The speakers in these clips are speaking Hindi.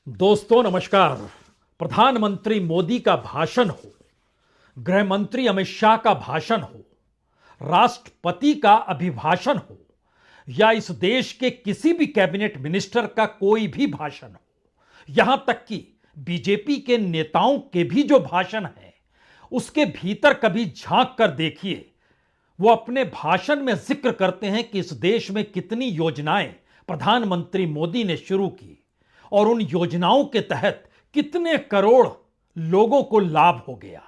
दोस्तों नमस्कार। प्रधानमंत्री मोदी का भाषण हो, गृह मंत्री अमित शाह का भाषण हो, राष्ट्रपति का अभिभाषण हो या इस देश के किसी भी कैबिनेट मिनिस्टर का कोई भी भाषण हो, यहां तक कि बीजेपी के नेताओं के भी जो भाषण है उसके भीतर कभी झांक कर देखिए। वो अपने भाषण में जिक्र करते हैं कि इस देश में कितनी योजनाएं प्रधानमंत्री मोदी ने शुरू की और उन योजनाओं के तहत कितने करोड़ लोगों को लाभ हो गया।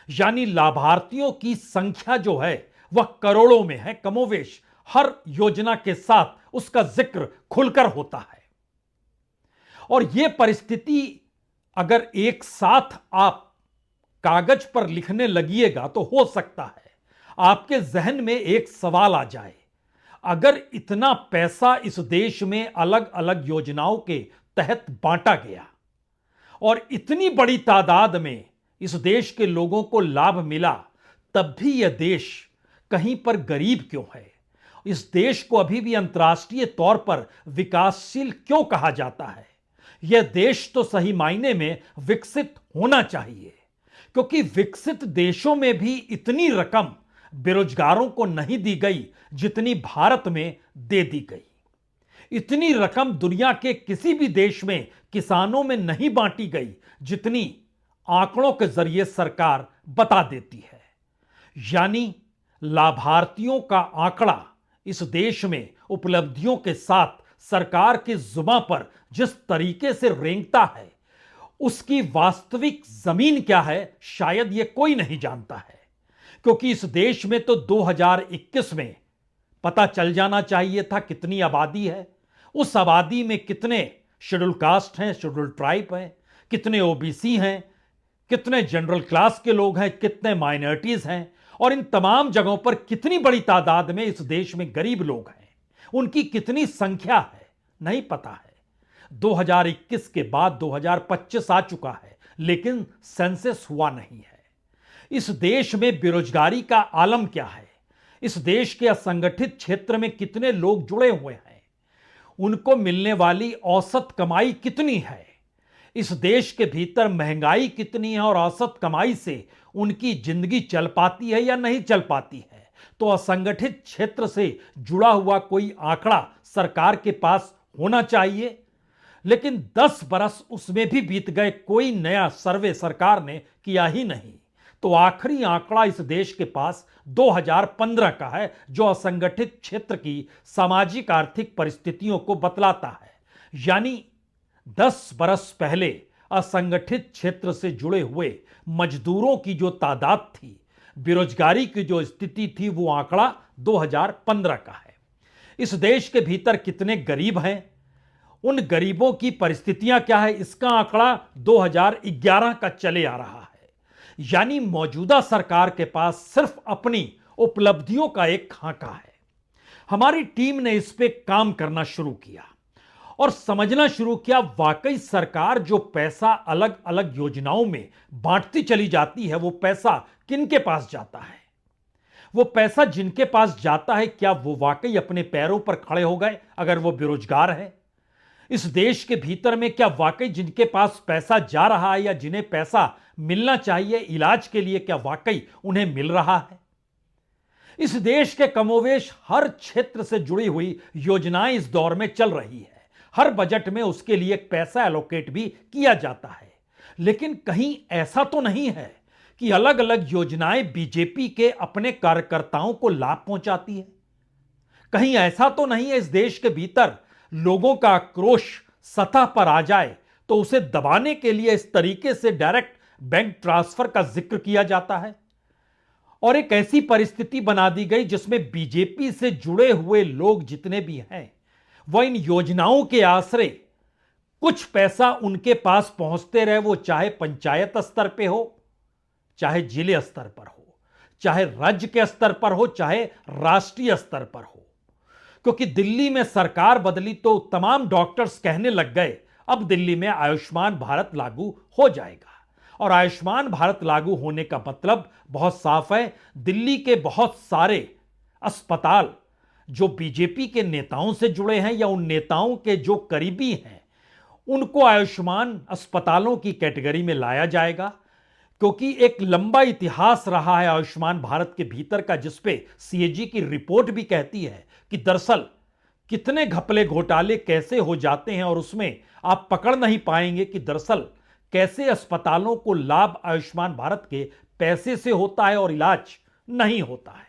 यानी लाभार्थियों की संख्या जो है वह करोड़ों में है। कमोवेश हर योजना के साथ उसका जिक्र खुलकर होता है। और यह परिस्थिति अगर एक साथ आप कागज पर लिखने लगिएगा तो हो सकता है आपके जहन में एक सवाल आ जाए, अगर इतना पैसा इस देश में अलग अलग योजनाओं के तहत बांटा गया और इतनी बड़ी तादाद में इस देश के लोगों को लाभ मिला, तब भी यह देश कहीं पर गरीब क्यों है? इस देश को अभी भी अंतर्राष्ट्रीय तौर पर विकासशील क्यों कहा जाता है? यह देश तो सही मायने में विकसित होना चाहिए, क्योंकि विकसित देशों में भी इतनी रकम बेरोजगारों को नहीं दी गई जितनी भारत में दे दी गई। इतनी रकम दुनिया के किसी भी देश में किसानों में नहीं बांटी गई जितनी आंकड़ों के जरिए सरकार बता देती है। यानी लाभार्थियों का आंकड़ा इस देश में उपलब्धियों के साथ सरकार की जुबान पर जिस तरीके से रेंगता है, उसकी वास्तविक जमीन क्या है शायद यह कोई नहीं जानता है। क्योंकि इस देश में तो 2021 में पता चल जाना चाहिए था कितनी आबादी है, उस आबादी में कितने शेड्यूल कास्ट हैं, शेड्यूल ट्राइब हैं, कितने ओबीसी हैं, कितने जनरल क्लास के लोग हैं, कितने माइनॉरिटीज हैं, और इन तमाम जगहों पर कितनी बड़ी तादाद में इस देश में गरीब लोग हैं, उनकी कितनी संख्या है नहीं पता है। 2021 के बाद 2025 आ चुका है लेकिन सेंसस हुआ नहीं है। इस देश में बेरोजगारी का आलम क्या है? इस देश के असंगठित क्षेत्र में कितने लोग जुड़े हुए हैं? उनको मिलने वाली औसत कमाई कितनी है? इस देश के भीतर महंगाई कितनी है और औसत कमाई से उनकी जिंदगी चल पाती है या नहीं चल पाती है? तो असंगठित क्षेत्र से जुड़ा हुआ कोई आंकड़ा सरकार के पास होना चाहिए। लेकिन 10 बरस उसमें भी बीत गए, कोई नया सर्वे सरकार ने किया ही नहीं। तो आखिरी आंकड़ा इस देश के पास 2015 का है जो असंगठित क्षेत्र की सामाजिक आर्थिक परिस्थितियों को बतलाता है। यानी 10 बरस पहले असंगठित क्षेत्र से जुड़े हुए मजदूरों की जो तादाद थी, बेरोजगारी की जो स्थिति थी, वो आंकड़ा 2015 का है। इस देश के भीतर कितने गरीब हैं, उन गरीबों की परिस्थितियां क्या है, इसका आंकड़ा 2011 का चले आ रहा है। यानी मौजूदा सरकार के पास सिर्फ अपनी उपलब्धियों का एक खाका है। हमारी टीम ने इस पे काम करना शुरू किया और समझना शुरू किया, वाकई सरकार जो पैसा अलग अलग योजनाओं में बांटती चली जाती है, वो पैसा किनके पास जाता है? वो पैसा जिनके पास जाता है, क्या वो वाकई अपने पैरों पर खड़े हो गए अगर वो बेरोजगार है? इस देश के भीतर में क्या वाकई जिनके पास पैसा जा रहा है या जिन्हें पैसा मिलना चाहिए इलाज के लिए, क्या वाकई उन्हें मिल रहा है? इस देश के कमोवेश हर क्षेत्र से जुड़ी हुई योजनाएं इस दौर में चल रही है। हर बजट में उसके लिए एक पैसा एलोकेट भी किया जाता है। लेकिन कहीं ऐसा तो नहीं है कि अलग अलग योजनाएं बीजेपी के अपने कार्यकर्ताओं को लाभ पहुंचाती है? कहीं ऐसा तो नहीं है इस देश के भीतर लोगों का आक्रोश सतह पर आ जाए तो उसे दबाने के लिए इस तरीके से डायरेक्ट बैंक ट्रांसफर का जिक्र किया जाता है और एक ऐसी परिस्थिति बना दी गई जिसमें बीजेपी से जुड़े हुए लोग जितने भी हैं वह इन योजनाओं के आश्रय कुछ पैसा उनके पास पहुंचते रहे, वो चाहे पंचायत स्तर पे हो, चाहे जिले स्तर पर हो, चाहे राज्य के स्तर पर हो, चाहे राष्ट्रीय स्तर पर हो। क्योंकि दिल्ली में सरकार बदली तो तमाम डॉक्टर्स कहने लग गए अब दिल्ली में आयुष्मान भारत लागू हो जाएगा। और आयुष्मान भारत लागू होने का मतलब बहुत साफ है, दिल्ली के बहुत सारे अस्पताल जो बीजेपी के नेताओं से जुड़े हैं या उन नेताओं के जो करीबी हैं, उनको आयुष्मान अस्पतालों की कैटेगरी में लाया जाएगा, क्योंकि एक लंबा इतिहास रहा है आयुष्मान भारत के भीतर का, जिसपे सीएजी की रिपोर्ट भी कहती है कि दरअसल कितने घपले घोटाले कैसे हो जाते हैं, और उसमें आप पकड़ नहीं पाएंगे कि दरअसल कैसे अस्पतालों को लाभ आयुष्मान भारत के पैसे से होता है और इलाज नहीं होता है।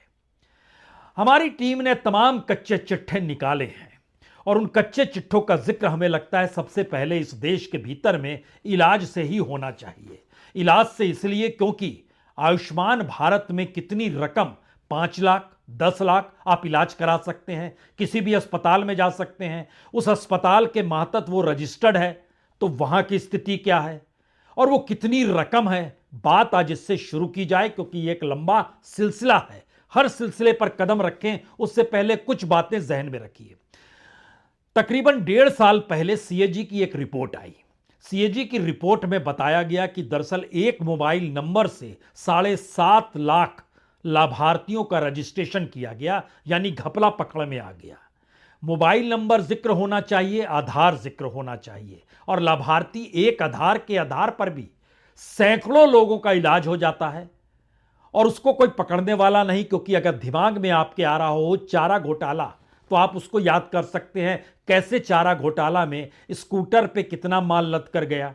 हमारी टीम ने तमाम कच्चे चिट्ठे निकाले हैं, और उन कच्चे चिट्ठों का जिक्र हमें लगता है सबसे पहले इस देश के भीतर में इलाज से ही होना चाहिए। इलाज से इसलिए क्योंकि आयुष्मान भारत में कितनी रकम, 5 लाख 10 लाख आप इलाज करा सकते हैं, किसी भी अस्पताल में जा सकते हैं। उस अस्पताल के मातहत वो रजिस्टर्ड है, तो वहां की स्थिति क्या है और वो कितनी रकम है, बात आज इससे शुरू की जाए, क्योंकि ये एक लंबा सिलसिला है। हर सिलसिले पर कदम रखें उससे पहले कुछ बातें जहन में रखिए। तकरीबन 1.5 साल पहले सीएजी की एक रिपोर्ट आई। सीएजी की रिपोर्ट में बताया गया कि दरअसल एक मोबाइल नंबर से 7.5 लाख लाभार्थियों का रजिस्ट्रेशन किया गया, यानी घपला पकड़ में आ गया। मोबाइल नंबर जिक्र होना चाहिए, आधार जिक्र होना चाहिए, और लाभार्थी एक आधार के आधार पर भी सैकड़ों लोगों का इलाज हो जाता है और उसको कोई पकड़ने वाला नहीं। क्योंकि अगर दिमाग में आपके आ रहा हो चारा घोटाला, तो आप उसको याद कर सकते हैं कैसे चारा घोटाला में स्कूटर पे कितना माल लद कर गया,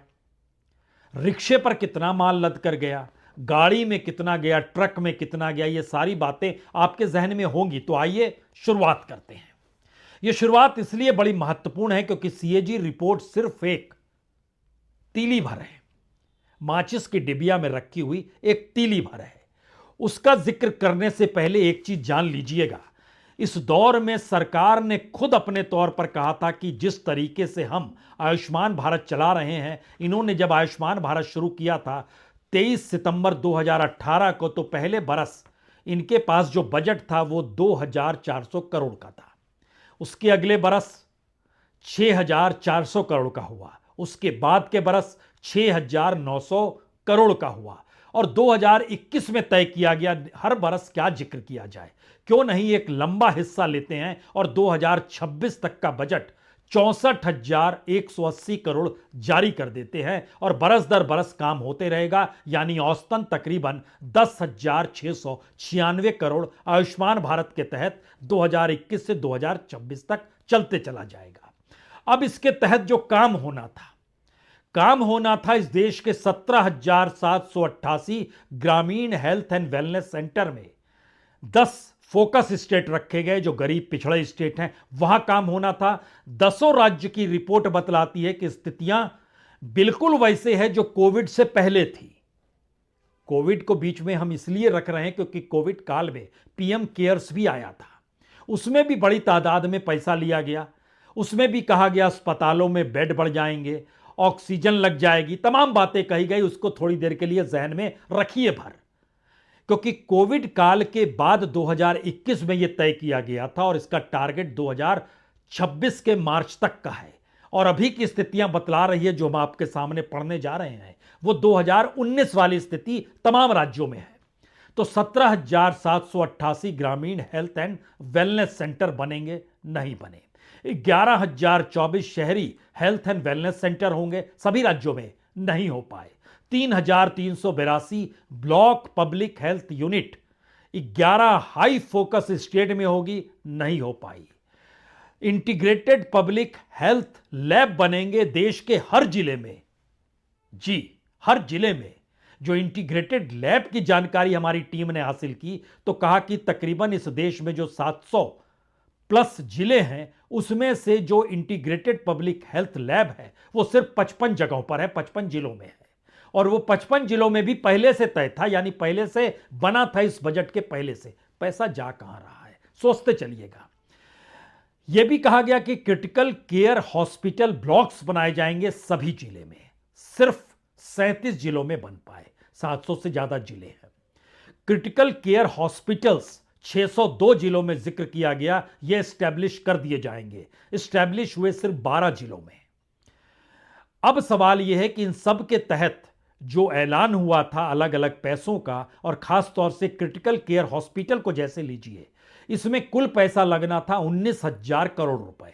रिक्शे पर कितना माल लद कर गया, गाड़ी में कितना गया, ट्रक में कितना गया। ये सारी बातें आपके जहन में होंगी। तो आइए शुरुआत करते हैं। यह शुरुआत इसलिए बड़ी महत्वपूर्ण है क्योंकि सीएजी रिपोर्ट सिर्फ एक तीली भर है, माचिस की डिबिया में रखी हुई एक तीली भर है। उसका जिक्र करने से पहले एक चीज जान लीजिएगा, इस दौर में सरकार ने खुद अपने तौर पर कहा था कि जिस तरीके से हम आयुष्मान भारत चला रहे हैं, इन्होंने जब आयुष्मान भारत शुरू किया था 23 सितंबर 2018 को, तो पहले बरस इनके पास जो बजट था वो 2400 करोड़ का था। उसके अगले बरस 6400 करोड़ का हुआ, उसके बाद के बरस 6900 करोड़ का हुआ, और 2021 में तय किया गया हर बरस क्या जिक्र किया जाए। क्यों नहीं एक लंबा हिस्सा लेते हैं और 2026 तक का बजट 64,180 करोड़ जारी कर देते हैं, और बरस दर बरस काम होते रहेगा, यानी औसतन तकरीबन 10,696 करोड़ आयुष्मान भारत के तहत 2021 से 2026 तक चलते चला जाएगा। अब इसके तहत जो काम होना था इस देश के 17,788 ग्रामीण हेल्थ एंड वेलनेस सेंटर में 10 फोकस स्टेट रखे गए जो गरीब पिछड़े स्टेट हैं, वहां काम होना था। 10 राज्य की रिपोर्ट बतलाती है कि स्थितियां बिल्कुल वैसे है जो कोविड से पहले थी। कोविड को बीच में हम इसलिए रख रहे हैं क्योंकि कोविड काल में पीएम केयर्स भी आया था, उसमें भी बड़ी तादाद में पैसा लिया गया, उसमें भी कहा गया अस्पतालों में बेड बढ़ जाएंगे, ऑक्सीजन लग जाएगी, तमाम बातें कही गई। उसको थोड़ी देर के लिए जहन में रखिए भर, क्योंकि कोविड काल के बाद 2021 में यह तय किया गया था और इसका टारगेट 2026 के मार्च तक का है। और अभी की स्थितियां बतला रही है जो हम आपके सामने पढ़ने जा रहे हैं, वो 2019 वाली स्थिति तमाम राज्यों में है। तो 17,788 ग्रामीण हेल्थ एंड वेलनेस सेंटर बनेंगे, नहीं बने। 11,024 शहरी हेल्थ एंड वेलनेस सेंटर होंगे, सभी राज्यों में नहीं हो पाए। 3,382 block public health unit 11 high focus state में होगी, नहीं हो पाई। इंटीग्रेटेड पब्लिक हेल्थ लैब बनेंगे देश के हर जिले में, जी हर जिले में। जो इंटीग्रेटेड लैब की जानकारी हमारी टीम ने हासिल की तो कहा कि तकरीबन इस देश में जो 700 प्लस जिले हैं, उसमें से जो इंटीग्रेटेड पब्लिक हेल्थ लैब है वो सिर्फ 55 जगहों पर है, 55 जिलों में है। और वो 55 जिलों में भी पहले से तय था, यानी पहले से बना था, इस बजट के पहले से। पैसा जा कहां रहा है सोचते चलिएगा। यह भी कहा गया कि क्रिटिकल केयर हॉस्पिटल ब्लॉक्स बनाए जाएंगे सभी जिले में, सिर्फ 37 जिलों में बन पाए, 700 से ज्यादा जिले हैं। क्रिटिकल केयर हॉस्पिटल्स 602 जिलों में जिक्र किया गया, यह स्टैब्लिश कर दिए जाएंगे। स्टैब्लिश हुए सिर्फ 12 जिलों में। अब सवाल यह है कि इन सब के तहत जो ऐलान हुआ था अलग अलग पैसों का, और खास तौर से क्रिटिकल केयर हॉस्पिटल को जैसे लीजिए, इसमें कुल पैसा लगना था 19,000 करोड़ रुपए।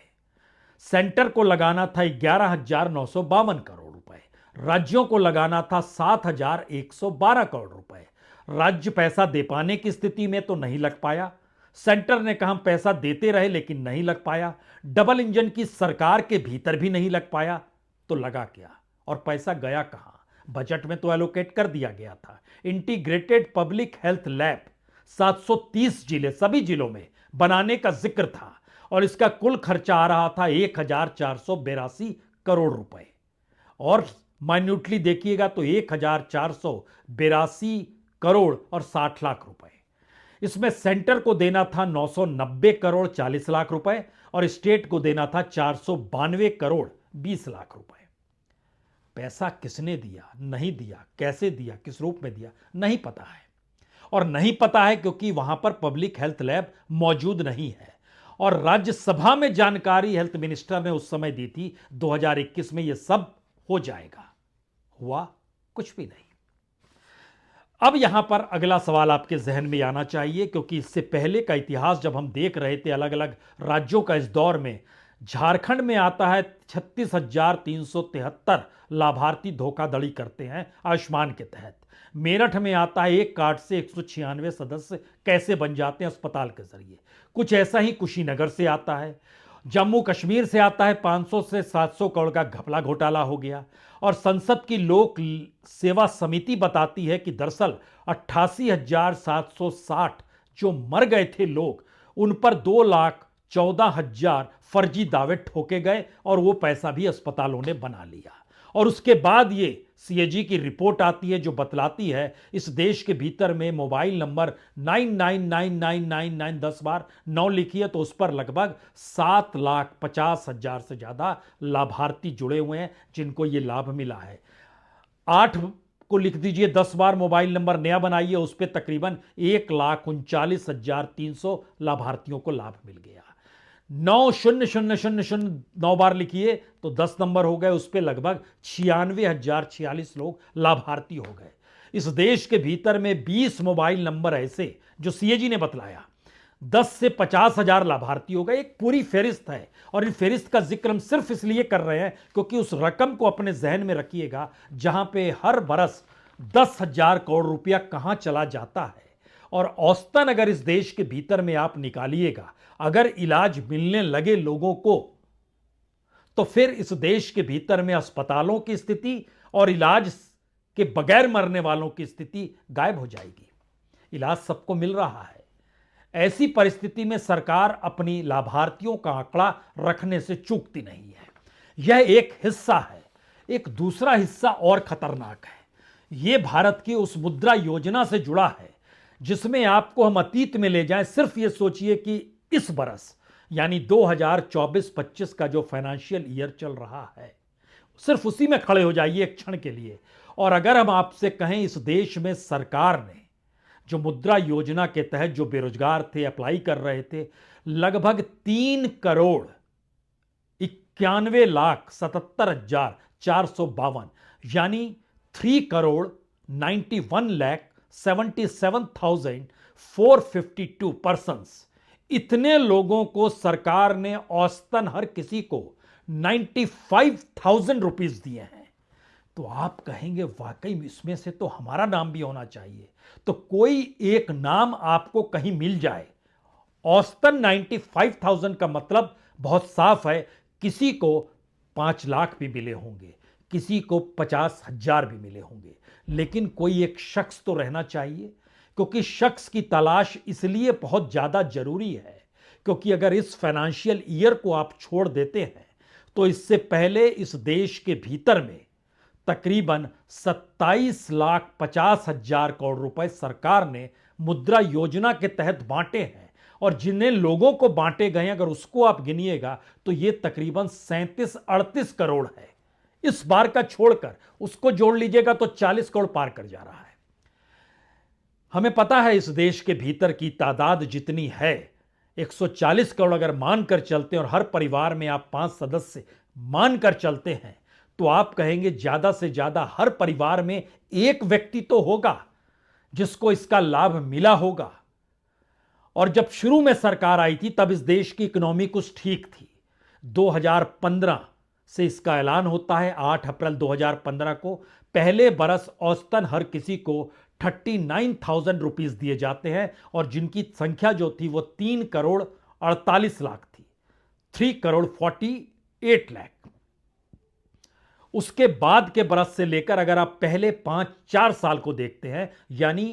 सेंटर को लगाना था 11,952 करोड़ रुपए, राज्यों को लगाना था 7,112 करोड़ रुपए। राज्य पैसा दे पाने की स्थिति में तो नहीं लग पाया। सेंटर ने कहा हम पैसा देते रहे लेकिन नहीं लग पाया। डबल इंजन की सरकार के भीतर भी नहीं लग पाया। तो लगा क्या और पैसा गया कहां? बजट में तो एलोकेट कर दिया गया था। इंटीग्रेटेड पब्लिक हेल्थ लैब 730 जिले, सभी जिलों में बनाने का जिक्र था और इसका कुल खर्चा आ रहा था 1,482 करोड़ रुपए। और माइन्यूटली देखिएगा तो 1,482 करोड़ और 60 लाख रुपए। इसमें सेंटर को देना था 990 करोड़ 40 लाख रुपए और स्टेट को देना था 492 करोड़ 20 लाख रुपए। पैसा किसने दिया, नहीं दिया, कैसे दिया, किस रूप में दिया, नहीं पता है। और नहीं पता है क्योंकि वहां पर पब्लिक हेल्थ लैब मौजूद नहीं है। और राज्यसभा में जानकारी हेल्थ मिनिस्टर ने उस समय दी थी 2021 में यह सब हो जाएगा। हुआ कुछ भी नहीं। अब यहां पर अगला सवाल आपके जहन में आना चाहिए, क्योंकि इससे पहले का इतिहास जब हम देख रहे थे अलग अलग राज्यों का इस दौर में, झारखंड में आता है 36,373 लाभार्थी धोखाधड़ी करते हैं आयुष्मान के तहत। मेरठ में आता है एक कार्ड से 196 सदस्य कैसे बन जाते हैं अस्पताल के जरिए। कुछ ऐसा ही कुशीनगर से आता है। जम्मू कश्मीर से आता है 500 से 700 करोड़ का घपला घोटाला हो गया। और संसद की लोक सेवा समिति बताती है कि दरअसल 88,760 जो मर गए थे लोग, उन पर 2,14,000 फर्जी दावे ठोके गए और वो पैसा भी अस्पतालों ने बना लिया। और उसके बाद ये सीएजी की रिपोर्ट आती है जो बतलाती है इस देश के भीतर में मोबाइल नंबर 999999 10 बार 9 लिखिए तो उस पर लगभग 7,50,000 से ज्यादा लाभार्थी जुड़े हुए हैं जिनको ये लाभ मिला है। 8 को लिख दीजिए 10 बार मोबाइल नंबर नया बनाइए, उस पर तकरीबन 1,39,300 लाभार्थियों को लाभ मिल गया। 9,000,009 बार लिखिए तो 10 नंबर हो गए, उस पर लगभग 96,046 लोग लाभार्थी हो गए। इस देश के भीतर में 20 मोबाइल नंबर ऐसे जो सीएजी ने बतलाया 10 से 50,000 लाभार्थी हो गए। एक पूरी फेरिस्त है और इन फेरिस्त का जिक्र हम सिर्फ इसलिए कर रहे हैं क्योंकि उस रकम को अपने जहन में रखिएगा जहां पे हर बरस 10,000 करोड़ रुपया कहां चला जाता है। और औसतन अगर इस देश के भीतर में आप निकालिएगा, अगर इलाज मिलने लगे लोगों को, तो फिर इस देश के भीतर में अस्पतालों की स्थिति और इलाज के बगैर मरने वालों की स्थिति गायब हो जाएगी। इलाज सबको मिल रहा है। ऐसी परिस्थिति में सरकार अपनी लाभार्थियों का आंकड़ा रखने से चूकती नहीं है। यह एक हिस्सा है। एक दूसरा हिस्सा और खतरनाक है। यह भारत की उस मुद्रा योजना से जुड़ा है जिसमें आपको हम अतीत में ले जाएं। सिर्फ यह सोचिए कि इस बरस यानी 2024-25 का जो फाइनेंशियल ईयर चल रहा है, सिर्फ उसी में खड़े हो जाइए एक क्षण के लिए। और अगर हम आपसे कहें इस देश में सरकार ने जो मुद्रा योजना के तहत जो बेरोजगार थे, अप्लाई कर रहे थे, लगभग 3,91,77,452 यानी 3,91,77,452 पर्सन्स, इतने लोगों को सरकार ने औसतन हर किसी को 95,000 रुपीज दिए हैं। तो आप कहेंगे वाकई इसमें से तो हमारा नाम भी होना चाहिए। तो कोई एक नाम आपको कहीं मिल जाए, औसतन 95,000 का मतलब बहुत साफ है, किसी को 5 लाख भी मिले होंगे, किसी को 50,000 भी मिले होंगे, लेकिन कोई एक शख्स तो रहना चाहिए। क्योंकि शख्स की तलाश इसलिए बहुत ज्यादा जरूरी है क्योंकि अगर इस फाइनेंशियल ईयर को आप छोड़ देते हैं तो इससे पहले इस देश के भीतर में तकरीबन 27,50,000 करोड़ रुपए सरकार ने मुद्रा योजना के तहत बांटे हैं। और जिन्हें लोगों को बांटे गए अगर उसको आप गिनिएगा तो यह तकरीबन 37-38 करोड़ है। इस बार का छोड़कर उसको जोड़ लीजिएगा तो 40 करोड़ पार कर जा रहा है। हमें पता है इस देश के भीतर की तादाद जितनी है, 140 करोड़ अगर मानकर चलते हैं और हर परिवार में आप 5 सदस्य मानकर चलते हैं तो आप कहेंगे ज्यादा से ज्यादा हर परिवार में एक व्यक्ति तो होगा जिसको इसका लाभ मिला होगा। और जब शुरू में सरकार आई थी तब इस देश की इकोनॉमी कुछ ठीक थी। 2015 से इसका ऐलान होता है। 8 अप्रैल 2015 को पहले बरस औसतन हर किसी को 39,000 रुपीज दिए जाते हैं और जिनकी संख्या जो थी वो 3 करोड़ 48 लाख थी, 3 करोड़ 48 लाख। उसके बाद के बरस से लेकर अगर आप पहले 5-4 साल को देखते हैं, यानी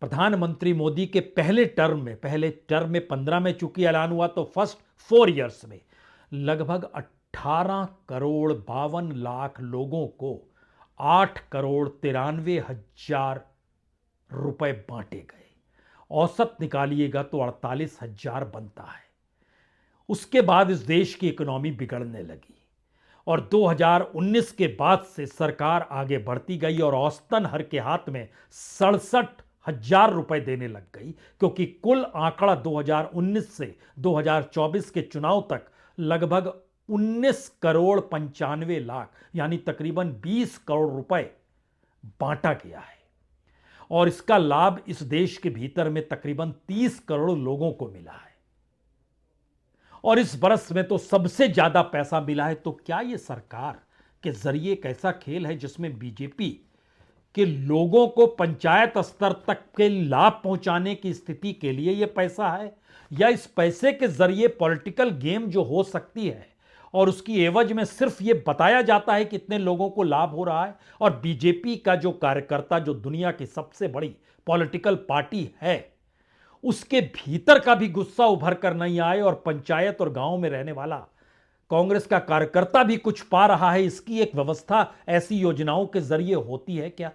प्रधानमंत्री मोदी के पहले टर्म में 15 में चूंकि ऐलान हुआ, तो फर्स्ट 4 इयर्स में लगभग 18 करोड़ 52 लाख लोगों को 8 करोड़ 93 हजार रुपए बांटे गए। औसत निकालिएगा तो 48,000 बनता है। उसके बाद इस देश की इकोनॉमी बिगड़ने लगी और 2019 के बाद से सरकार आगे बढ़ती गई और औसतन हर के हाथ में 67,000 रुपए देने लग गई, क्योंकि कुल आंकड़ा 2019 से 2024 के चुनाव तक लगभग 19 करोड़ 95 लाख यानी तकरीबन 20 करोड़ रुपए बांटा गया है और इसका लाभ इस देश के भीतर में तकरीबन 30 करोड़ लोगों को मिला है और इस बरस में तो सबसे ज्यादा पैसा मिला है। तो क्या यह सरकार के जरिए एक ऐसा खेल है जिसमें बीजेपी के लोगों को पंचायत स्तर तक के लाभ पहुंचाने की स्थिति के लिए यह पैसा है, या इस पैसे के जरिए पॉलिटिकल गेम जो हो सकती है और उसकी एवज में सिर्फ यह बताया जाता है कितने लोगों को लाभ हो रहा है और बीजेपी का जो कार्यकर्ता, जो दुनिया की सबसे बड़ी पॉलिटिकल पार्टी है, उसके भीतर का भी गुस्सा उभर कर नहीं आए और पंचायत और गांव में रहने वाला कांग्रेस का कार्यकर्ता भी कुछ पा रहा है, इसकी एक व्यवस्था ऐसी योजनाओं के जरिए होती है क्या?